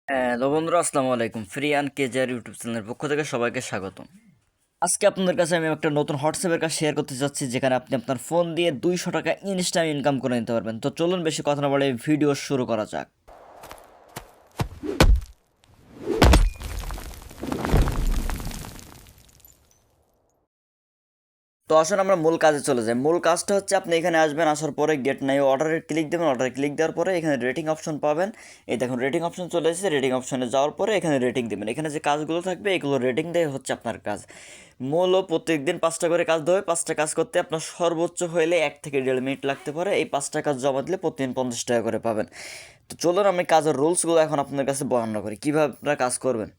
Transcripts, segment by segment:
Hello বন্ধুরা, আসসালামু আলাইকুম। ফ্রি অ্যান্ড কেজিআর ইউটিউব চ্যানেলের পক্ষ থেকে সবাইকে স্বাগতম। আজকে আপনাদের কাছে আমি একটা নতুন হোয়াটসঅ্যাপের কাজ শেয়ার করতে চাচ্ছি, যেখানে আপনি আপনার ফোন দিয়ে 200 টাকা ইনস্ট্যান্ট ইনকাম করে নিতে পারবেন। তো চলুন বেশি কথা না বলে ভিডিও শুরু করা যাক। তো আসুন আমরা মূল কাজে চলে যাই। মূল কাজটা হচ্ছে, আপনি এখানে আসবেন, আসার পরে গেট নাই অর্ডারে ক্লিক দেবেন। অর্ডারে ক্লিক দেওয়ার পরে এখানে রেটিং অপশন পাবেন। এই দেখুন রেটিং অপশন চলে এসেছে। রেটিং অপশনে যাওয়ার পরে এখানে রেটিং দেবেন। এখানে যে কাজগুলো থাকবে এগুলো রেটিং দেয় হচ্ছে আপনার কাজ। মূল ও প্রত্যেক দিন 5টা করে কাজ দেবে। 5টা কাজ করতে আপনার সর্বোচ্চ হইলে 1 থেকে 1.5 মিনিট লাগতে পারে। এই 5টা কাজ জমা দিলে প্রতিদিন 50 টাকা করে পাবেন। তো চলুন আমি কাজের রুলসগুলো এখন আপনার কাছে বর্ণনা করি, কীভাবে আপনারা কাজ করবেন।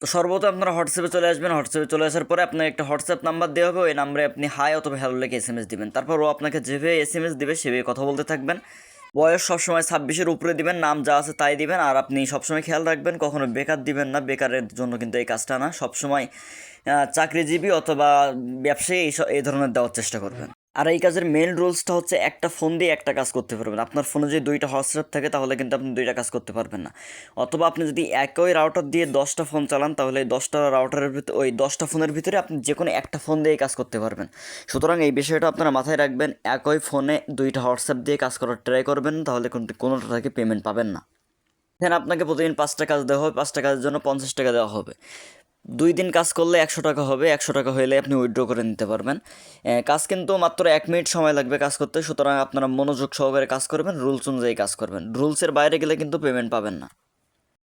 তো সর্বপ্রথম আপনারা হোয়াটসঅ্যাপে চলে আসবেন। হোয়াটসঅ্যাপে চলে আসার পরে আপনার একটা হোয়াটসঅ্যাপ নাম্বার দেওয়া হবে। ওই নাম্বারে আপনি হাই অথবা হ্যালো লিখে এসএমএস দিবেন। তারপর ও আপনাকে যেভাবে এসএমএস দিবে সেভাবে কথা বলতে থাকবেন। বয়স সবসময় 26-এর উপরে দিবেন, নাম যা আছে তাই দিবেন। আর আপনি সবসময় খেয়াল রাখবেন কখনো বেকার দিবেন না, বেকারের জন্য কিন্তু এই কাজটা না। সবসময় চাকরিজীবী অথবা ব্যবসায়ী এই ধরনের দেওয়ার চেষ্টা করবেন। আর এই কাজের মেন রুলসটা হচ্ছে, একটা ফোন দিয়ে একটা কাজ করতে পারবেন। আপনার ফোনে যদি 2টা হোয়াটসঅ্যাপ থাকে তাহলে কিন্তু আপনি 2টা কাজ করতে পারবেন না। অথবা আপনি যদি একই রাউটার দিয়ে 10টা ফোন চালান তাহলে এই 10টা রাউটারের ভিতরে, ওই 10টা ফোনের ভিতরে আপনি যে কোনো একটা ফোন দিয়ে কাজ করতে পারবেন। সুতরাং এই বিষয়টা আপনারা মাথায় রাখবেন। একই ফোনে 2টা হোয়াটসঅ্যাপ দিয়ে কাজ করার ট্রাই করবেন, তাহলে কিন্তু কোনোটা থেকে পেমেন্ট পাবেন না। এখানে আপনাকে প্রতিদিন 5টা কাজ দেওয়া হবে। 5টা কাজের জন্য 50 টাকা দেওয়া হবে। 2 দিন কাজ করলে 100 টাকা হবে। 100 টাকা হলে আপনি উইথড্র করে নিতে পারবেন। কাজ কিন্তু মাত্র 1 মিনিট সময় লাগবে কাজ করতে। সুতরাং আপনারা মনোযোগ সহকারে কাজ করবেন, রুলস অনুযায়ী কাজ করবেন। রুলসের বাইরে গেলে কিন্তু পেমেন্ট পাবেন না।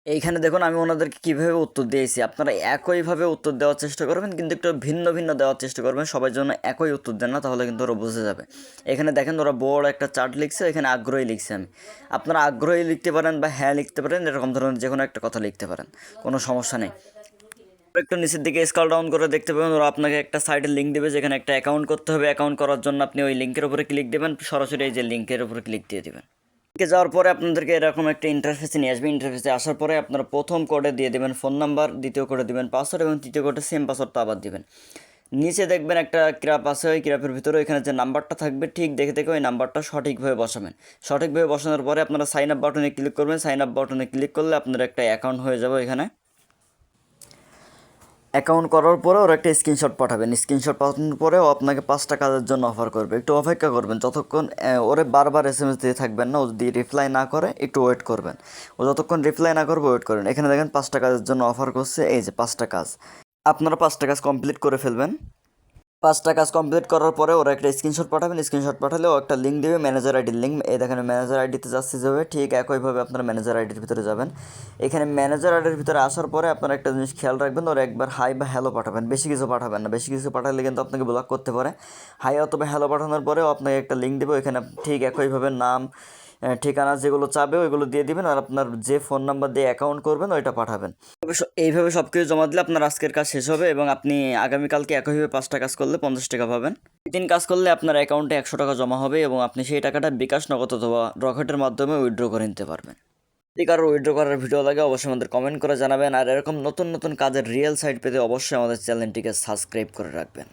এইখানে দেখুন আমি ওনাদেরকে কীভাবে উত্তর দিয়েছি। আপনারা একইভাবে উত্তর দেওয়ার চেষ্টা করবেন, কিন্তু একটু ভিন্ন ভিন্ন দেওয়ার চেষ্টা করবেন। সবার জন্য একই উত্তর দেন না, তাহলে কিন্তু ওরা বুঝে যাবে। এখানে দেখেন ওরা বড় একটা চার্ট লিখছে, এখানে আগ্রহী লিখছে আমি। আপনারা আগ্রহী লিখতে পারেন বা হ্যাঁ লিখতে পারেন, এরকম ধরনের যে কোনো একটা কথা লিখতে পারেন, কোনো সমস্যা নেই। একটু নিচের দিকে স্ক্রল ডাউন করে দেখতে পাবেন ওরা আপনাকে একটা সাইটের লিঙ্ক দেবে, যেখানে একটা অ্যাকাউন্ট করতে হবে। অ্যাকাউন্ট করার জন্য আপনি ওই লিঙ্কের উপরে ক্লিক দেবেন, সরাসরি এই যে লিঙ্কের উপরে ক্লিক দিয়ে দেবেন। লিঙ্কে যাওয়ার পরে আপনাদেরকে এরকম একটা ইন্টারফেসে নিয়ে আসবে। ইন্টারফেসে আসার পরে আপনারা প্রথম কোডে দিয়ে দেবেন ফোন নাম্বার, দ্বিতীয় কোডে দেবেন পাসওয়ার্ড এবং তৃতীয় কোডে সেম পাসওয়ার্ডটা আবার দিবেন। নিচে দেখবেন একটা ক্র্যাপ আছে, ওই ক্র্যাপের ভিতরে ওইখানে যে নাম্বারটা থাকবে ঠিক দেখে দেখে ওই নাম্বারটা সঠিকভাবে বসাবেন। সঠিকভাবে বসানোর পরে আপনারা সাইন আপ বাটনে ক্লিক করবেন। সাইন আপ বাটনে ক্লিক করলে আপনার একটা অ্যাকাউন্ট হয়ে যাবে। এখানে অ্যাকাউন্ট করার পরে ওরা একটা স্ক্রিনশট পাঠাবেন। স্ক্রিনশট পাঠানোর পরেও আপনাকে 5টা কাজের জন্য অফার করবে। একটু অপেক্ষা করবেন, যতক্ষণ ওরে বারবার এসএমএস দিয়ে থাকবেন না। ও যদি রিপ্লাই না করে একটু ওয়েট করবেন। ও যতক্ষণ রিপ্লাই না করবে ওয়েট করেন। এখানে দেখেন 5টা কাজের জন্য অফার করছে। এই যে 5টা কাজ, আপনারা 5টা কাজ কমপ্লিট করে ফেলবেন। 5টা কাজ কমপ্লিট করার পরে ওরা একটা স্ক্রিনশট পাঠাবেন। স্ক্রিনশট পাঠালে ও একটা লিঙ্ক দেবে, ম্যানেজার আইডির লিঙ্ক। এই দেখেন ম্যানেজার আইডিতে যাচ্ছে যাবে, ঠিক একইভাবে আপনারা ম্যানেজার আইডির ভিতরে যাবেন। এখানে ম্যানেজার আইডির ভিতরে আসার পরে আপনারা একটা জিনিস খেয়াল রাখবেন, ওরা একবার হাই বা হ্যালো পাঠাবেন, বেশি কিছু পাঠাবেন না। বেশি কিছু পাঠালে কিন্তু আপনাকে ব্লক করতে পারে। হাই অথবা হ্যালো পাঠানোর পরেও আপনাকে একটা লিঙ্ক দেবে, ওইখানে ঠিক একইভাবে নাম, ঠিকানা যেগুলো চাবে ওইগুলো দিয়ে দিবেন। আর আপনার যে ফোন নাম্বার দিয়ে অ্যাকাউন্ট করবেন ওইটা পাঠাবেন। এইভাবে সব কিছু জমা দিলে আপনার আজকের কাজ শেষ হবে এবং আপনি আগামীকালকে একইভাবে 5টা কাজ করলে 50 টাকা পাবেন। 3 কাজ করলে আপনার অ্যাকাউন্টে 100 টাকা জমা হবে এবং আপনি সেই টাকাটা বিকাশ, নগদ অথবা রকেটের মাধ্যমে উইথড্র করে নিতে পারবেন। যদি কারো উইথড্র করার ভিডিও লাগে অবশ্যই আমাদের কমেন্ট করে জানাবেন। আর এরকম নতুন নতুন কাজের রিয়েল সাইট পেতে অবশ্যই আমাদের চ্যানেলটিকে সাবস্ক্রাইব করে রাখবেন।